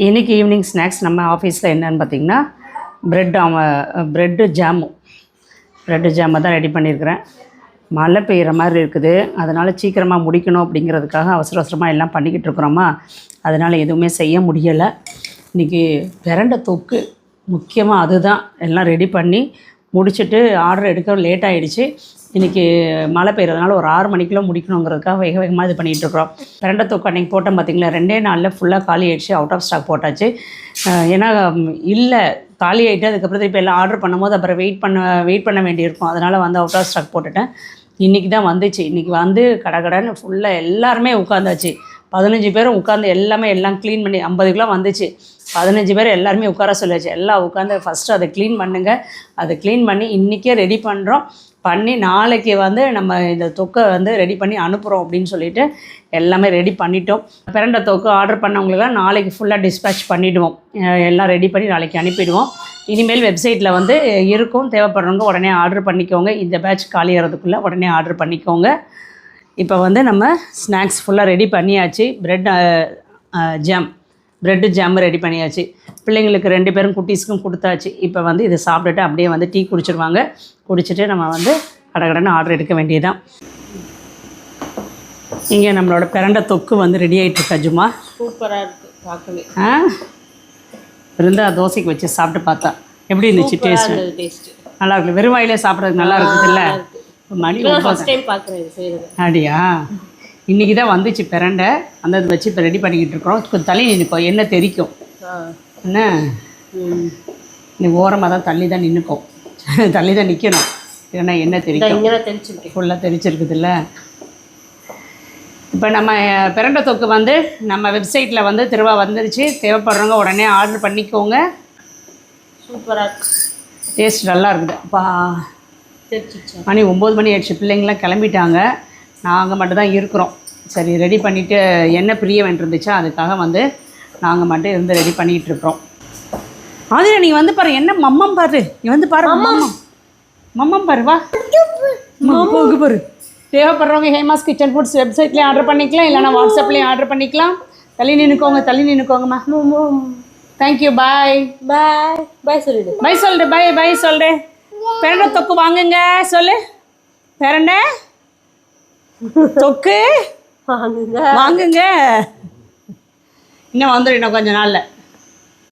இன்றைக்கி evening snacks நம்ம ஆஃபீஸில் என்னென்னு பார்த்திங்கன்னா ப்ரெட்டு ஜாமை தான் ரெடி பண்ணியிருக்கிறேன். மழை பெய்கிற மாதிரி இருக்குது, அதனால் சீக்கிரமாக முடிக்கணும் அப்படிங்கிறதுக்காக அவசரமாக எல்லாம் பண்ணிக்கிட்டு இருக்கிறோமா, அதனால் எதுவுமே செய்ய முடியலை. இன்றைக்கி பிரண்டை தொக்கு முக்கியமாக அதுதான் எல்லாம் ரெடி பண்ணி முடிச்சுட்டு ஆர்டர் எடுக்க லேட் ஆகிடுச்சு. இன்றைக்கி மழை பெய்கிறதுனால ஒரு 6 மணிக்குள்ளே முடிக்கணுங்கிறதுக்காக வேகமாக இது பண்ணிகிட்ருக்குறோம். பிரண்டை தொக்கு அன்றைக்கி போட்டோம் பார்த்திங்களா, 2 நாளில் ஃபுல்லாக காலி ஆகிடுச்சு, அவுட் ஆஃப் ஸ்டாக் போட்டாச்சு. ஏன்னா இல்லை காலி ஆகிட்டு அதுக்கப்புறம் இப்போ எல்லாம் ஆர்டர் பண்ணும்போது அப்புறம் வெயிட் பண்ண வேண்டியிருக்கும். அதனால் வந்து அவுட் ஆஃப் ஸ்டாக் போட்டுட்டேன். இன்றைக்கி தான் வந்துச்சு. இன்றைக்கி வந்து கடைன்னு ஃபுல்லாக எல்லாருமே உட்காந்தாச்சு. 15 பேரும் உட்காந்து எல்லாம் க்ளீன் பண்ணி 50 கிலோ வந்துச்சு. 15 பேர் எல்லாருமே உட்கார சொல்லியாச்சு. எல்லாம் உட்காந்து ஃபஸ்ட்டு அதை க்ளீன் பண்ணுங்கள். அதை க்ளீன் பண்ணி இன்றைக்கே ரெடி பண்ணுறோம். பண்ணி நாளைக்கு வந்து நம்ம இந்த தொக்கை வந்து ரெடி பண்ணி அனுப்புகிறோம் அப்படின்னு சொல்லிட்டு எல்லாமே ரெடி பண்ணிட்டோம். பிரண்டை தொக்கு ஆர்டர் பண்ணவங்களுக்கெல்லாம் நாளைக்கு ஃபுல்லாக டிஸ்பேட்ச் பண்ணிவிடுவோம். எல்லாம் ரெடி பண்ணி நாளைக்கு அனுப்பிடுவோம். இனிமேல் வெப்சைட்டில் வந்து இருக்கும், தேவைப்படுறவங்க உடனே ஆர்டர் பண்ணிக்கோங்க. இந்த பேட்ச் காலியாகிறதுக்குள்ளே உடனே ஆர்டர் பண்ணிக்கோங்க. இப்போ வந்து நம்ம ஸ்நாக்ஸ் ஃபுல்லாக ரெடி பண்ணியாச்சு. ப்ரெட்டு ஜாம் ரெடி பண்ணியாச்சு. பிள்ளைங்களுக்கு 2 பேரும் குட்டீஸ்க்கும் கொடுத்தாச்சு. இப்போ வந்து இதை சாப்பிட்டுட்டு அப்படியே வந்து டீ குடிச்சிடுவாங்க. குடிச்சிட்டு நம்ம வந்து கடன்னு ஆர்டர் எடுக்க வேண்டியதுதான். இங்கே நம்மளோட பிரண்டை தொக்கு வந்து ரெடி ஆகிட்டுருக்கா ஜும்மா. சூப்பராக இருக்குது பார்க்கவே. இருந்தால் தோசைக்கு வச்சு சாப்பிட்டு பார்த்தா எப்படி இருந்துச்சு? டேஸ்ட்டு நல்லா இருக்குது. வெறும் வாயிலே சாப்பிட்றதுக்கு நல்லா இருக்குதுல்ல. மணி ஃபர்ஸ்ட் டைம் பார்க்குறேன் செய்கிறது. அப்படியா? இன்றைக்கி தான் வந்துச்சு பிரண்டை. அந்த இது வச்சு இப்போ ரெடி பண்ணிக்கிட்டு இருக்கிறோம். கொஞ்சம் தள்ளி நிற்கும், எண்ணெய் தெரிக்கும். என்ன இன்னைக்கு ஓரமாக தான் தள்ளி தான் நின்றுக்கும். தள்ளி தான் நிற்கணும், ஏன்னா எண்ணெய் தெரிக்கும். ஃபுல்லாக தெரிச்சிருக்குதுல்ல. இப்போ நம்ம பிரண்டை தொக்கு வந்து நம்ம வெப்சைட்டில் வந்து திருவா வந்துருச்சு. தேவைப்படுறவங்க உடனே ஆர்டர் பண்ணிக்கோங்க. சூப்பராக டேஸ்ட் நல்லா இருக்குது. அப்பா மணி 9 மணி ஆயிடுச்சு. பிள்ளைங்களாம் கிளம்பிட்டாங்க, நாங்கள் மட்டும் தான் இருக்கிறோம். சரி ரெடி பண்ணிவிட்டு என்ன பிரிய வேண்டியிருந்துச்சா அதுக்காக வந்து நாங்கள் மட்டும் இருந்து ரெடி பண்ணிகிட்டு இருக்கிறோம். ஆதிரா நீ வந்து பாரு, என்ன மம்மம் பாரு, நீ வந்து பாரு மம்மம் பாரு, வா போகு பாரு. தேவைப்படுறவங்க ஹேமாஸ் கிச்சன் ஃபுட்ஸ் வெப்சைட்லேயும் ஆர்டர் பண்ணிக்கலாம், இல்லைனா வாட்ஸ்அப்லேயும் ஆர்டர் பண்ணிக்கலாம். தள்ளி நின்றுக்கோங்கம்மா. தேங்க்யூ. பாய் சொல்லிடு. பாய் சொல்லிடு. பிரண்டை தொக்கு வாங்குங்க சொல்லு. பிரண்டை தொக்கு வாங்குங்க. இன்னும் வந்துடும், இன்னும் கொஞ்சம் நாளில்.